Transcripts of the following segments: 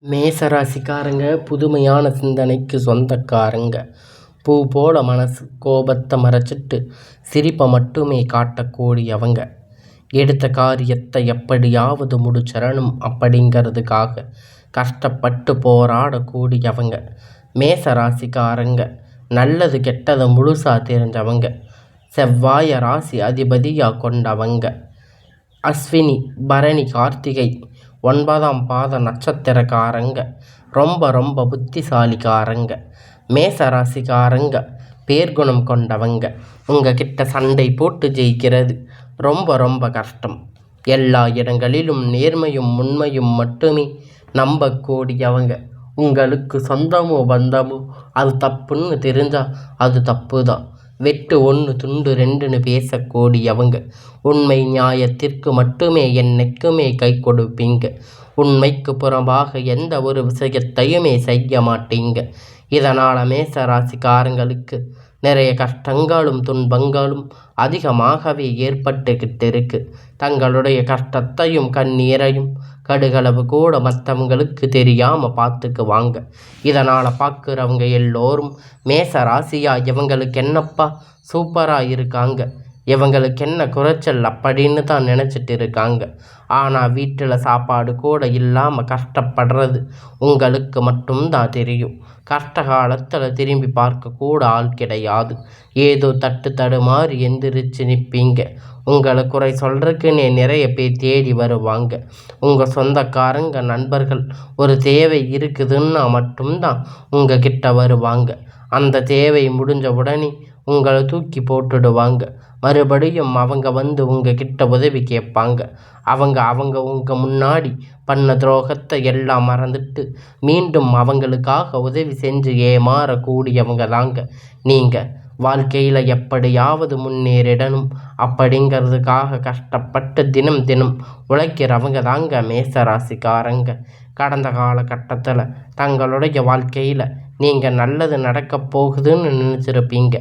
மேசராசிக்காரங்க புதுமையான சிந்தனைக்கு சொந்தக்காரங்க. பூ போல மனசு, கோபத்தை மறைச்சிட்டு சிரிப்பை மட்டுமே காட்டக்கூடியவங்க. எடுத்த காரியத்தை எப்படியாவது முடிச்சிடணும் அப்படிங்கிறதுக்காக கஷ்டப்பட்டு போராடக்கூடியவங்க. மேசராசிக்காரங்க நல்லது கெட்டதை முழுசாக தெரிஞ்சவங்க. செவ்வாய ராசி அதிபதியாக கொண்டவங்க. அஸ்வினி, பரணி, கார்த்திகை 9ஆம் பாத நட்சத்திரக்காரங்க. ரொம்ப ரொம்ப புத்திசாலிக்காரங்க. மேசராசிக்காரங்க பேர்குணம் கொண்டவங்க. உங்ககிட்ட சண்டை போட்டு ஜெயிக்கிறது ரொம்ப ரொம்ப கஷ்டம். எல்லா இடங்களிலும் நேர்மையும் உண்மையும் மட்டுமே நம்பக்கூடியவங்க. உங்களுக்கு சொந்தமோ பந்தமோ அது தப்புன்னு தெரிஞ்சால் அது தப்பு தான். வெட்டு 1 துண்டு 2ன்னு பேசக்கூடியவங்க. உண்மை நியாயத்திற்கு மட்டுமே என்னைக்குமே கை கொடுப்பீங்க. உண்மைக்கு புறம்பாக எந்த ஒரு விஷயத்தையுமே செய்ய மாட்டீங்க. இதனால் மேசராசிக்காரங்களுக்கு நிறைய கஷ்டங்களும் துன்பங்களும் அதிகமாகவே ஏற்பட்டுக்கிட்டு இருக்கு. தங்களுடைய கஷ்டத்தையும் கண்ணீரையும் கடுகளவு கூட மற்றவங்களுக்கு தெரியாமல் பார்த்துக்குவாங்க. இதனால் பார்க்குறவங்க எல்லோரும் மேசராசியா இவங்களுக்கு என்னப்பா சூப்பராக இருக்காங்க, இவங்களுக்கு என்ன குறைச்சல் அப்படின்னு தான் நினச்சிட்டு இருக்காங்க. ஆனால் வீட்டில் சாப்பாடு கூட இல்லாமல் கஷ்டப்படுறது உங்களுக்கு மட்டும்தான் தெரியும். கஷ்ட காலத்தில் திரும்பி பார்க்க கூட ஆள் கிடையாது. ஏதோ தடுமாறி எந்திரிச்சு நிற்பீங்க. உங்களை குறை சொல்கிறதுக்குன்னே நிறைய பேர் தேடி வருவாங்க. உங்கள் சொந்தக்காரங்க நண்பர்கள் ஒரு தேவை இருக்குதுன்னா மட்டும்தான் உங்கள் கிட்ட வருவாங்க. அந்த தேவை முடிஞ்ச உடனே உங்களை தூக்கி போட்டுடுவாங்க. மறுபடியும் அவங்க வந்து உங்ககிட்ட உதவி கேட்பாங்க. அவங்க உங்கள் முன்னாடி பண்ண துரோகத்தை எல்லாம் மறந்துட்டு மீண்டும் அவங்களுக்காக உதவி செஞ்சு ஏமாறக்கூடியவங்க தாங்க நீங்கள். வாழ்க்கையில் எப்படியாவது முன்னேறிடணும் அப்படிங்கிறதுக்காக கஷ்டப்பட்டு தினம் தினம் உழைக்கிறவங்க தாங்க மேசராசிக்காரங்க. கடந்த காலகட்டத்தில் தங்களுடைய வாழ்க்கையில் நீங்கள் நல்லது நடக்க போகுதுன்னு நினச்சிருப்பீங்க.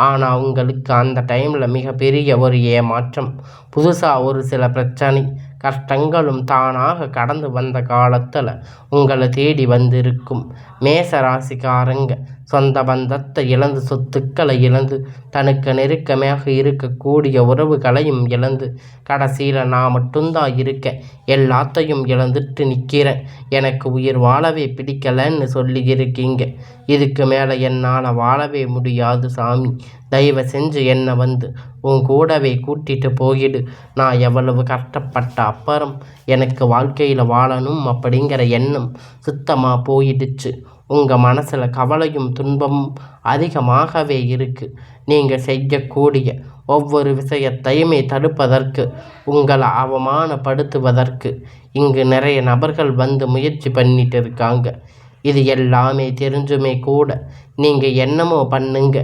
ஆனால் உங்களுக்கு அந்த டைமில் மிகப்பெரிய ஒரு ஏமாற்றம், புதுசாக ஒரு சில பிரச்சனை கஷ்டங்களும் தானாக கடந்து வந்த காலத்தில் உங்களை தேடி வந்திருக்கும். மேசராசிக்காரங்க சொந்த பந்தத்தை இழந்து, சொத்துக்களை இழந்து, தனக்கு நெருக்கமாக இருக்கக்கூடிய உறவுகளையும் இழந்து, கடைசியில் நான் மட்டும்தான் இருக்கேன், எல்லாத்தையும் இழந்துட்டு நிற்கிறேன், எனக்கு உயிர் வாழவே பிடிக்கலன்னு சொல்லி இருக்கீங்க. இதுக்கு மேலே என்னால் வாழவே முடியாது சாமி, தயவு செஞ்சு என்னை வந்து உன் கூடவே கூட்டிகிட்டு போயிடு. நான் எவ்வளவு கஷ்டப்பட்ட அப்புறம் எனக்கு வாழ்க்கையில் வாழணும் அப்படிங்கிற எண்ணம் சுத்தமாக போயிடுச்சு. உங்கள் மனசில் கவலையும் துன்பமும் அதிகமாகவே இருக்குது. நீங்கள் செய்யக்கூடிய ஒவ்வொரு விஷயத்தையுமே தடுப்பதற்கு, உங்களை அவமானப்படுத்துவதற்கு இங்கு நிறைய நபர்கள் வந்து முயற்சி பண்ணிட்டு இருக்காங்க. இது எல்லாமே தெரிஞ்சுமே கூட நீங்கள் என்னமோ பண்ணுங்க,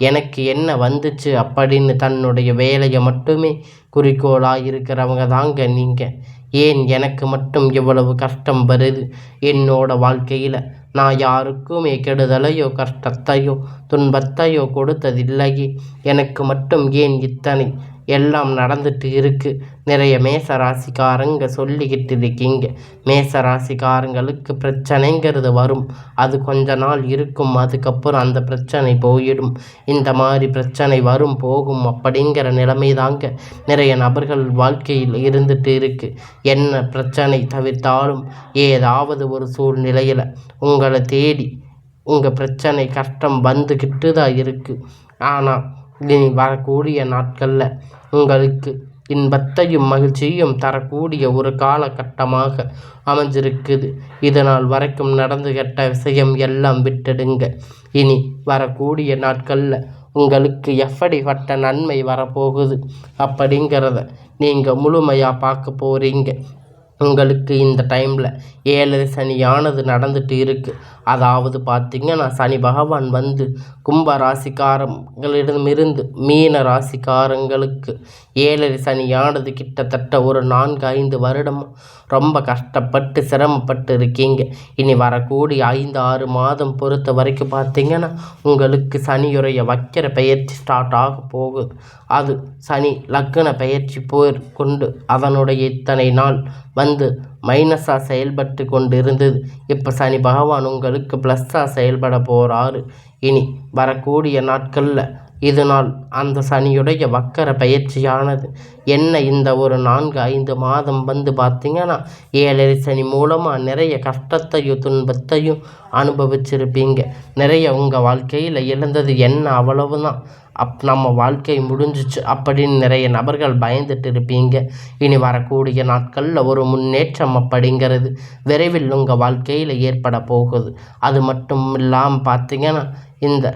எனக்கு என்ன வந்துச்சு அப்படின்னு தன்னுடைய வேலையை மட்டுமே குறிக்கோளாக இருக்கிறவங்க தாங்க நீங்கள். ஏன் எனக்கு மட்டும் இவ்வளவு கஷ்டம் வருது? என்னோட வாழ்க்கையில் நான் யாருக்குமே கெடுதலையோ கஷ்டத்தையோ துன்பத்தையோ கொடுத்ததில்லையே, எனக்கு மட்டும் ஏன் இத்தனை எல்லாம் நடந்துட்டு இருக்கு? நிறைய மேசராசிக்காரங்க சொல்லிக்கிட்டு இருக்கீங்க. மேசராசிக்காரங்களுக்கு பிரச்சனைங்கிறது வரும், அது கொஞ்ச நாள் இருக்கும், அதுக்கப்புறம் அந்த பிரச்சனை போயிடும். இந்த மாதிரி பிரச்சனை வரும் போகும் அப்படிங்கிற நிலைமை தாங்க நிறைய நபர்கள் வாழ்க்கையில் இருந்துட்டு இருக்கு. என்ன பிரச்சனை தவிர்த்தாலும் ஏதாவது ஒரு சூழ்நிலையில் உங்களை தேடி உங்கள் பிரச்சனை கஷ்டம் வந்துக்கிட்டு தான் இருக்குது. ஆனால் இனி வரக்கூடிய நாட்களில் உங்களுக்கு இன்பத்தையும் மகிழ்ச்சியும் தரக்கூடிய ஒரு காலகட்டமாக அமைஞ்சிருக்குது. இதனால் வரைக்கும் நடந்து கெட்ட விஷயம் எல்லாம் விட்டுடுங்க. இனி வரக்கூடிய நாட்களில் உங்களுக்கு எப்படிப்பட்ட நன்மை வரப்போகுது அப்படிங்கிறத நீங்கள் முழுமையாக பார்க்க போகிறீங்க. உங்களுக்கு இந்த டைமில் 7 சனியானது நடந்துட்டு இருக்குது. அதாவது பார்த்திங்கன்னா சனி பகவான் வந்து கும்ப ராசிக்காரங்களிடமிருந்து மீன ராசிக்காரங்களுக்கு 7 சனியானது கிட்டத்தட்ட ஒரு 4-5 வருடம் ரொம்ப கஷ்டப்பட்டு சிரமப்பட்டு இருக்கீங்க. இனி வரக்கூடிய 5-6 மாதம் பொறுத்த வரைக்கும் பார்த்திங்கன்னா உங்களுக்கு சனியுடைய வக்கிர பெயர்ச்சி ஸ்டார்ட் ஆக போகுது. அது சனி லக்ன பெயர்ச்சி கொண்டு அதனுடைய இத்தனை நாள் வந்து மைனஸாக செயல்பட்டு கொண்டு இருந்தது. இப்போ சனி பகவான் உங்களுக்கு ப்ளஸ்ஸாக செயல்பட போகிறாரு. இனி வரக்கூடிய நாட்களில் இதனால் அந்த சனியுடைய வக்கர பயிற்சியானது என்ன இந்த ஒரு 4-5 மாதம் வந்து பார்த்திங்கன்னா 7 சனி மூலமாக நிறைய கஷ்டத்தையும் துன்பத்தையும் அனுபவிச்சிருப்பீங்க. நிறைய உங்கள் வாழ்க்கையில் இழந்தது என்ன அவ்வளவுதான், நம்ம வாழ்க்கை முடிஞ்சிச்சு அப்படின்னு நிறைய நபர்கள் பயந்துட்டு இருப்பீங்க. இனி வரக்கூடிய நாட்களில் ஒரு முன்னேற்றம் அப்படிங்கிறது விரைவில் உங்கள் வாழ்க்கையில் ஏற்பட போகுது. அது மட்டும் இல்லாமல் பார்த்திங்கன்னா இந்த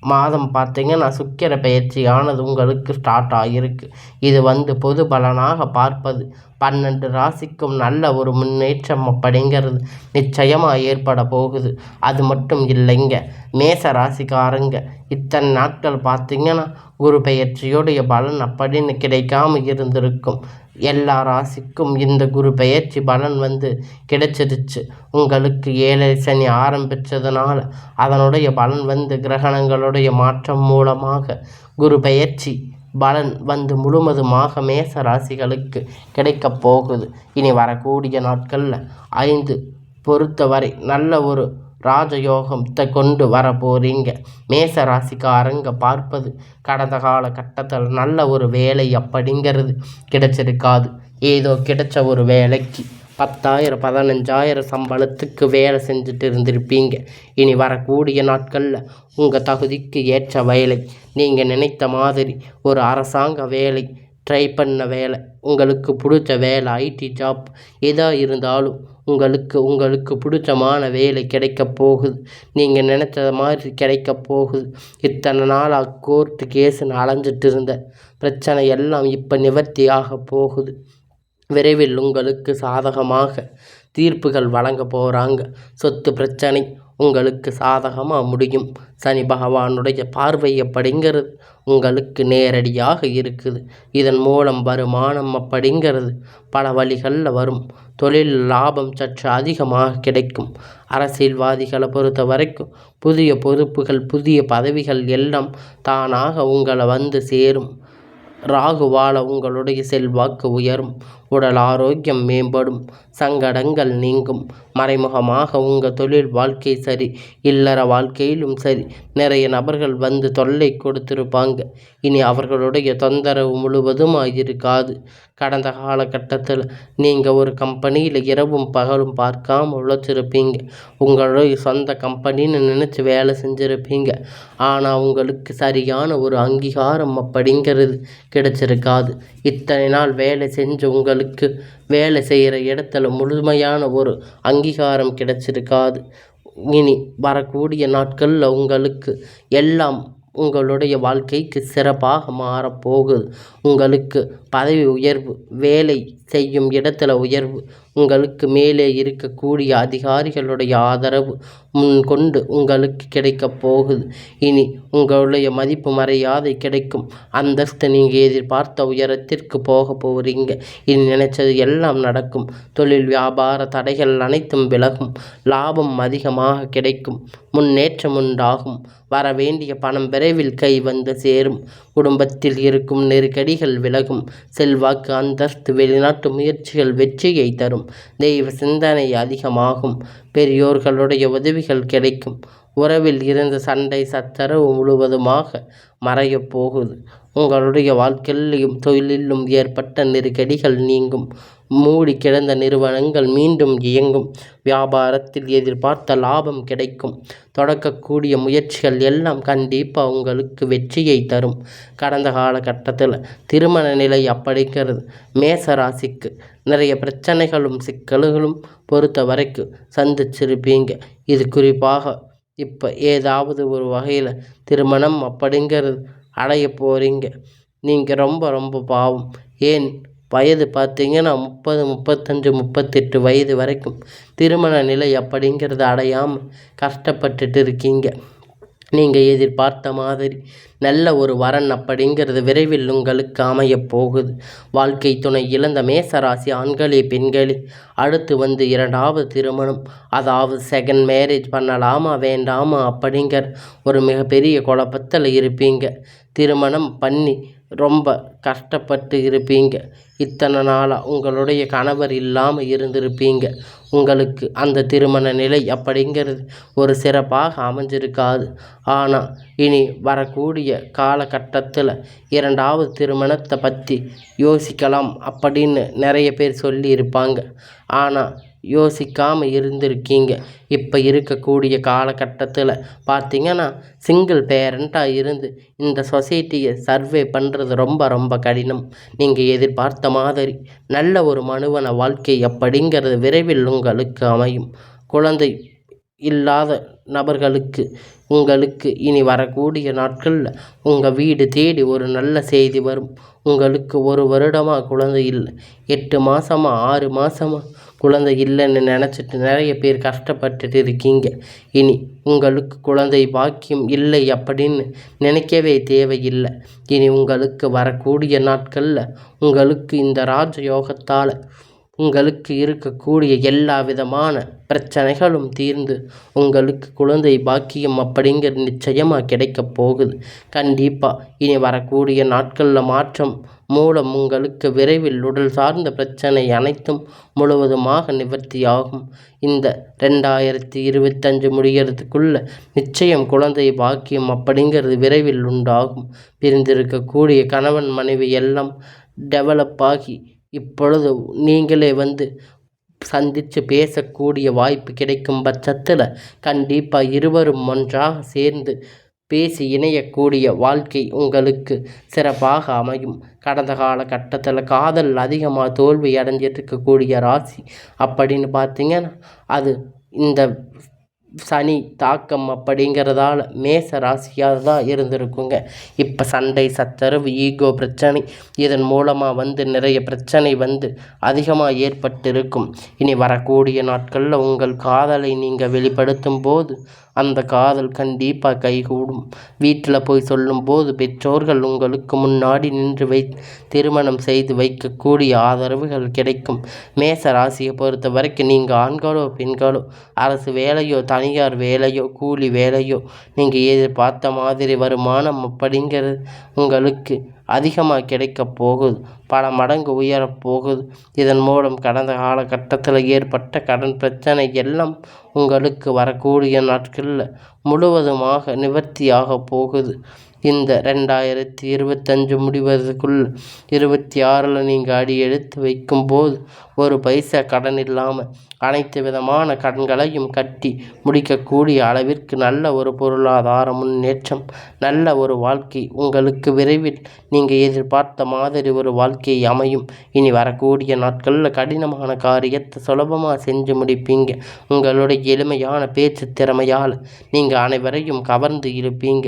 மாதம் பார்த்திங்கன்னா சுக்கிர பயிற்சியானது உங்களுக்கு ஸ்டார்ட் ஆகியிருக்கு. இது வந்து பொது பலனாக பார்ப்பது 12 ராசிக்கும் நல்ல ஒரு முன்னேற்றம் அப்படிங்கிறது நிச்சயமாக ஏற்பட போகுது. அது மட்டும் இல்லைங்க, மேச ராசிக்காரங்க இத்தனை நாட்கள் பார்த்திங்கன்னா குரு பெயர்ச்சியோடைய பலன் அப்படின்னு கிடைக்காம இருந்திருக்கும். எல்லா ராசிக்கும் இந்த குரு பெயர்ச்சி பலன் வந்து கிடைச்சிருச்சு. உங்களுக்கு 7 சனி ஆரம்பித்ததுனால அதனுடைய பலன் வந்து கிரகணங்களுடைய மாற்றம் மூலமாக குரு பெயர்ச்சி பலன் வந்து முழுவதுமாக மேச ராசிகளுக்கு கிடைக்கப் போகுது. இனி வரக்கூடிய நாட்களில் 5 பொறுத்தவரை நல்ல ஒரு ராஜயோகத்தை கொண்டு வர போகிறீங்க. மேச ராசிக்காரங்க பார்ப்பது கடந்த காலகட்டத்தில் நல்ல ஒரு வேலை அப்படிங்கிறது கிடைச்சிருக்காது. ஏதோ கிடைச்ச ஒரு வேலைக்கு 10,000 15,000 சம்பளத்துக்கு வேலை செஞ்சுட்டு இருந்திருப்பீங்க. இனி வரக்கூடிய நாட்களில் உங்கள் தகுதிக்கு ஏற்ற வேலை, நீங்கள் நினைத்த மாதிரி ஒரு அரசாங்க வேலை, ட்ரை பண்ண வேலை, உங்களுக்கு பிடிச்ச வேலை, ஐடி ஜாப் எதாக இருந்தாலும் உங்களுக்கு பிடிச்சமான வேலை கிடைக்க போகுது. நீங்கள் நினச்ச மாதிரி கிடைக்க போகுது. இத்தனை நாளாக கோர்ட்டு கேஸுன்னு அலைஞ்சிட்டு இருந்த பிரச்சனை எல்லாம் இப்போ நிவர்த்தியாக போகுது. விரைவில் உங்களுக்கு சாதகமாக தீர்ப்புகள் வழங்க போகிறாங்க. சொத்து பிரச்சனை உங்களுக்கு சாதகமாக முடியும். சனி பகவானுடைய பார்வை அப்படிங்கிறது உங்களுக்கு நேரடியாக இருக்குது. இதன் மூலம் வருமானம் அப்படிங்கிறது பல வழிகளில் வரும். தொழில் லாபம் சற்று அதிகமாக கிடைக்கும். அரசியல்வாதிகளை பொறுத்த வரைக்கும் புதிய பொறுப்புகள், புதிய பதவிகள் எல்லாம் தானாக உங்களை வந்து சேரும். ராகுவால உங்களுடைய செல்வாக்கு உயரும். உடல் ஆரோக்கியம் மேம்படும். சங்கடங்கள் நீங்கும். மறைமுகமாக உங்கள் தொழில் வாழ்க்கை சரி, இல்லற வாழ்க்கையிலும் சரி நிறைய நபர்கள் வந்து தொல்லை கொடுத்திருப்பாங்க. இனி அவர்களுடைய தொந்தரவு முழுவதுமாக இருக்காது. கடந்த காலகட்டத்தில் நீங்கள் ஒரு கம்பெனியில் இரவும் பகலும் பார்க்காம உழைச்சிருப்பீங்க. உங்களுடைய சொந்த கம்பெனின்னு நினச்சி வேலை செஞ்சுருப்பீங்க. ஆனால் உங்களுக்கு சரியான ஒரு அங்கீகாரம் அப்படிங்கிறது கிடைச்சிருக்காது. இத்தனை நாள் வேலை செஞ்சு உங்களுக்கு வேலை செய்கிற இடத்துல முழுமையான ஒரு அங்கீகாரம் கிடைச்சிருக்காது. இனி வரக்கூடிய நாட்களில் உங்களுக்கு எல்லாம் உங்களுடைய வாழ்க்கைக்கு சிறப்பாக மாறப்போகுது. உங்களுக்கு பதவி உயர்வு, வேலை செய்யும் இடத்துல உயர்வு, உங்களுக்கு மேலே இருக்கக்கூடிய அதிகாரிகளுடைய ஆதரவு முன்கொண்டு உங்களுக்கு கிடைக்கப் போகுது. இனி உங்களுடைய மதிப்பு மரியாதை கிடைக்கும். அந்தஸ்து நீங்கள் எதிர்பார்த்த உயரத்திற்கு போக போகிறீங்க. இனி நினைச்சது எல்லாம் நடக்கும். தொழில் வியாபார தடைகள் அனைத்தும் விலகும். லாபம் அதிகமாக கிடைக்கும். முன்னேற்றம் உண்டாகும். வர வேண்டிய பணம் விரைவில் கை வந்து சேரும். குடும்பத்தில் இருக்கும் நெருக்கடிகள் விலகும். செல்வாக்கு, அந்தஸ்து, வெளிநாட்டு முயற்சிகள் வெற்றியை தரும். தெய்வ சிந்தனை அதிகமாகும். பெரியோர்களுடைய உதவிகள் கிடைக்கும். உறவில் இருந்த சண்டை சச்சரவு முழுவதுமாக மறையப் போகுது. உங்களுடைய வாழ்க்கையிலும் தொழிலிலும் ஏற்பட்ட நெருக்கடிகள் நீங்கும். மூடி கிடந்த நிறுவனங்கள் மீண்டும் இயங்கும். வியாபாரத்தில் எதிர்பார்த்த லாபம் கிடைக்கும். தொடக்கக்கூடிய முயற்சிகள் எல்லாம் கண்டிப்பாக உங்களுக்கு வெற்றியை தரும். கடந்த காலகட்டத்தில் திருமண நிலை அப்படிங்கிறது மேச ராசிக்கு நிறைய பிரச்சனைகளும் சிக்கல்களும் பொறுத்த வரைக்கும் சந்திச்சிருப்பீங்க. இது குறிப்பாக இப்போ ஏதாவது ஒரு வகையில் திருமணம் அப்படிங்கிறது அடைய போகிறீங்க. நீங்கள் ரொம்ப பாவம். ஏன் வயது பார்த்தீங்கன்னா 30, 35, 38 வயது வரைக்கும் திருமண நிலை அப்படிங்கிறது அடையாமல் கஷ்டப்பட்டுட்டு இருக்கீங்க. நீங்கள் எதிர்பார்த்த மாதிரி நல்ல ஒரு வரன் அப்படிங்கிறது விரைவில் உங்களுக்கு அமையப் போகுது. வாழ்க்கை துணை இழந்த மேசராசி ஆண்களே பெண்களே, அடுத்து வந்து 2வது திருமணம், அதாவது செகண்ட் மேரேஜ் பண்ணலாமா வேண்டாமா அப்படிங்கிற ஒரு மிகப்பெரிய குழப்பத்தில் இருப்பீங்க. திருமணம் பண்ணி ரொம்ப கஷ்டப்பட்டு இருப்பீங்க. இத்தனை நாளாக உங்களுடைய கணவர் இல்லாமல் இருந்திருப்பீங்க. உங்களுக்கு அந்த திருமண நிலை அப்படிங்கிறது ஒரு சிறப்பாக அமைஞ்சிருக்காது. ஆனால் இனி வரக்கூடிய காலகட்டத்தில் 2வது திருமணத்தை பற்றி யோசிக்கலாம் அப்படின்னு நிறைய பேர் சொல்லியிருப்பாங்க. ஆனால் யோசிக்காமல் இருந்திருக்கீங்க. இப்போ இருக்கக்கூடிய காலகட்டத்தில் பார்த்திங்கன்னா சிங்கிள் பேரண்ட்டாக இருந்து இந்த சொசைட்டியை சர்வே பண்ணுறது ரொம்ப ரொம்ப கடினம். நீங்கள் எதிர்பார்த்த மாதிரி நல்ல ஒரு மனுவன வாழ்க்கை அப்படிங்கிறது விரைவில் உங்களுக்கு அமையும். குழந்தை இல்லாத நபர்களுக்கு உங்களுக்கு இனி வரக்கூடிய நாட்களில் உங்கள் வீடு தேடி ஒரு நல்ல செய்தி வரும். உங்களுக்கு 1 வருடமாக குழந்தை இல்லை, 8 மாதமாக 6 மாதமாக குழந்தை இல்லைன்னு நினச்சிட்டு நிறைய பேர் கஷ்டப்பட்டுட்டு இருக்கீங்க. இனி உங்களுக்கு குழந்தை பாக்கியம் இல்லை அப்படின்னு நினைக்கவே தேவையில்லை. இனி உங்களுக்கு வரக்கூடிய நாட்களில் உங்களுக்கு இந்த ராஜயோகத்தால் உங்களுக்கு இருக்கக்கூடிய எல்லா விதமான பிரச்சனைகளும் தீர்ந்து உங்களுக்கு குழந்தை பாக்கியம் அப்படிங்கிறது நிச்சயமாக கிடைக்கப் போகுது. கண்டிப்பாக இனி வரக்கூடிய நாட்களில் மாற்றம் மூலம் உங்களுக்கு விரைவில் உடல் சார்ந்த பிரச்சனை அனைத்தும் முழுவதுமாக நிவர்த்தியாகும். இந்த 2025 முடிகிறதுக்குள்ள நிச்சயம் குழந்தை பாக்கியம் அப்படிங்கிறது விரைவில் உண்டாகும். பிரிந்திருக்கக்கூடிய கணவன் மனைவி எல்லாம் டெவலப் ஆகி இப்பொழுது நீங்களே சந்தித்து பேசக்கூடிய வாய்ப்பு கிடைக்கும் பட்சத்தில் கண்டிப்பாக இருவரும் ஒன்றாக சேர்ந்து பேசி இணையக்கூடிய வாழ்க்கை உங்களுக்கு சிறப்பாக அமையும். கடந்த காலகட்டத்தில் காதல் அதிகமாக தோல்வி அடைஞ்சிட்டு இருக்கக்கூடிய ராசி அப்படின்னு பார்த்தீங்கன்னா அது இந்த சனி தாக்கம் அப்படிங்கிறதால மேச ராசியாக தான் இருந்திருக்குங்க. இப்போ சண்டை சச்சரவு ஈகோ பிரச்சனை இதன் மூலமாக நிறைய பிரச்சனை அதிகமாக ஏற்பட்டிருக்கும். இனி வரக்கூடிய நாட்களில் உங்கள் காதலை நீங்கள் வெளிப்படுத்தும் போது அந்த காதல் கண்டிப்பாக கைகூடும். வீட்டில் போய் சொல்லும்போது பெற்றோர்கள் உங்களுக்கு முன்னாடி நின்று திருமணம் செய்து வைக்கக்கூடிய ஆதரவுகள் கிடைக்கும். மேச ராசியை பொறுத்த வரைக்கும் நீங்கள் ஆண்களோ பெண்களோ அரசு வேலையோ தனியார் வேலையோ கூலி வேலையோ நீங்கள் எதிர்பார்த்த மாதிரி வருமானம் அப்படிங்கிறது உங்களுக்கு அதிகமாக கிடைக்கப் போகுது. பல மடங்கு உயரப்போகுது. இதன் மூலம் கடந்த காலகட்டத்தில் ஏற்பட்ட கடன் பிரச்சனை எல்லாம் உங்களுக்கு வரக்கூடிய நாட்களில் முழுவதுமாக நிவர்த்தியாக போகுது. இந்த 2025 முடிவதற்குள் 26ல் நீங்கள் அடி எடுத்து வைக்கும்போது ஒரு பைசா கடன் இல்லாமல் அனைத்து விதமான கடன்களையும் கட்டி முடிக்கக்கூடிய அளவிற்கு நல்ல ஒரு பொருளாதார முன்னேற்றம், நல்ல ஒரு வாழ்க்கை உங்களுக்கு விரைவில் நீங்கள் எதிர்பார்த்த மாதிரி ஒரு வாழ்க்கை அமையும். இனி வரக்கூடிய நாட்களில் கடினமான காரியத்தை சுலபமாக செஞ்சு முடிப்பீங்க. உங்களுடைய எளிமையான பேச்சு திறமையால் நீங்கள் அனைவரையும் கவர்ந்து இருப்பீங்க.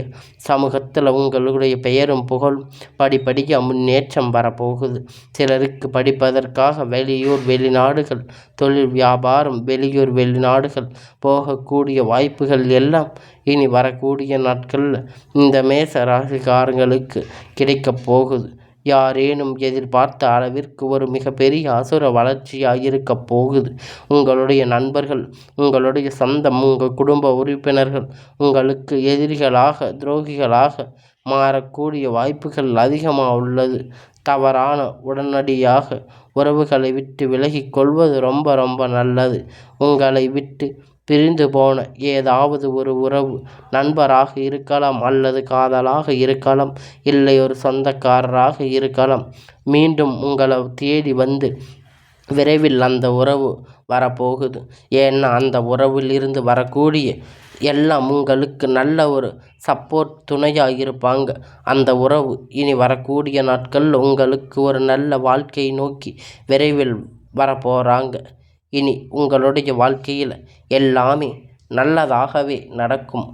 சமூகத்தில் உங்களுடைய பெயரும் புகழும் படிப்படியாக முன்னேற்றம் வரப்போகுது. சிலருக்கு படிப்பதற்காக வெளியூர் வெளிநாடுகள், தொழில் வியாபாரம் வெளியூர் வெளிநாடுகள் போகக்கூடிய வாய்ப்புகள் எல்லாம் இனி வரக்கூடிய நாட்களில் இந்த மேச ராசிக்காரங்களுக்கு கிடைக்கப் போகுது. யாரேனும் எதிர்பார்த்த அளவிற்கு ஒரு மிகப்பெரிய அசுர வளர்ச்சியாக இருக்கப் போகுது. உங்களுடைய நண்பர்கள், உங்களுடைய சொந்தம், உங்கள் குடும்ப உறுப்பினர்கள் உங்களுக்கு எதிரிகளாக துரோகிகளாக மாறக்கூடிய வாய்ப்புகள் அதிகமாக உள்ளது. தவறான உடனடியாக உறவுகளை விட்டு விலகிக் கொள்வது ரொம்ப ரொம்ப நல்லது. உங்களை விட்டு பிரிந்து போன ஏதாவது ஒரு உறவு நண்பராக இருக்கலாம், அல்லது காதலாக இருக்கலாம், இல்லை ஒரு சொந்தக்காரராக இருக்கலாம். மீண்டும் உங்களை தேடி விரைவில் அந்த உறவு வரப்போகுது. ஏன்னா அந்த உறவில் இருந்து வரக்கூடிய எல்லாம் உங்களுக்கு நல்ல ஒரு சப்போர்ட் துணையாக இருப்பாங்க. அந்த உறவு இனி வரக்கூடிய நாட்களில் உங்களுக்கு ஒரு நல்ல வாழ்க்கையை நோக்கி விரைவில் வரப்போகிறாங்க. இனி உங்களுடைய வாழ்க்கையில் எல்லாமே நல்லதாகவே நடக்கும்.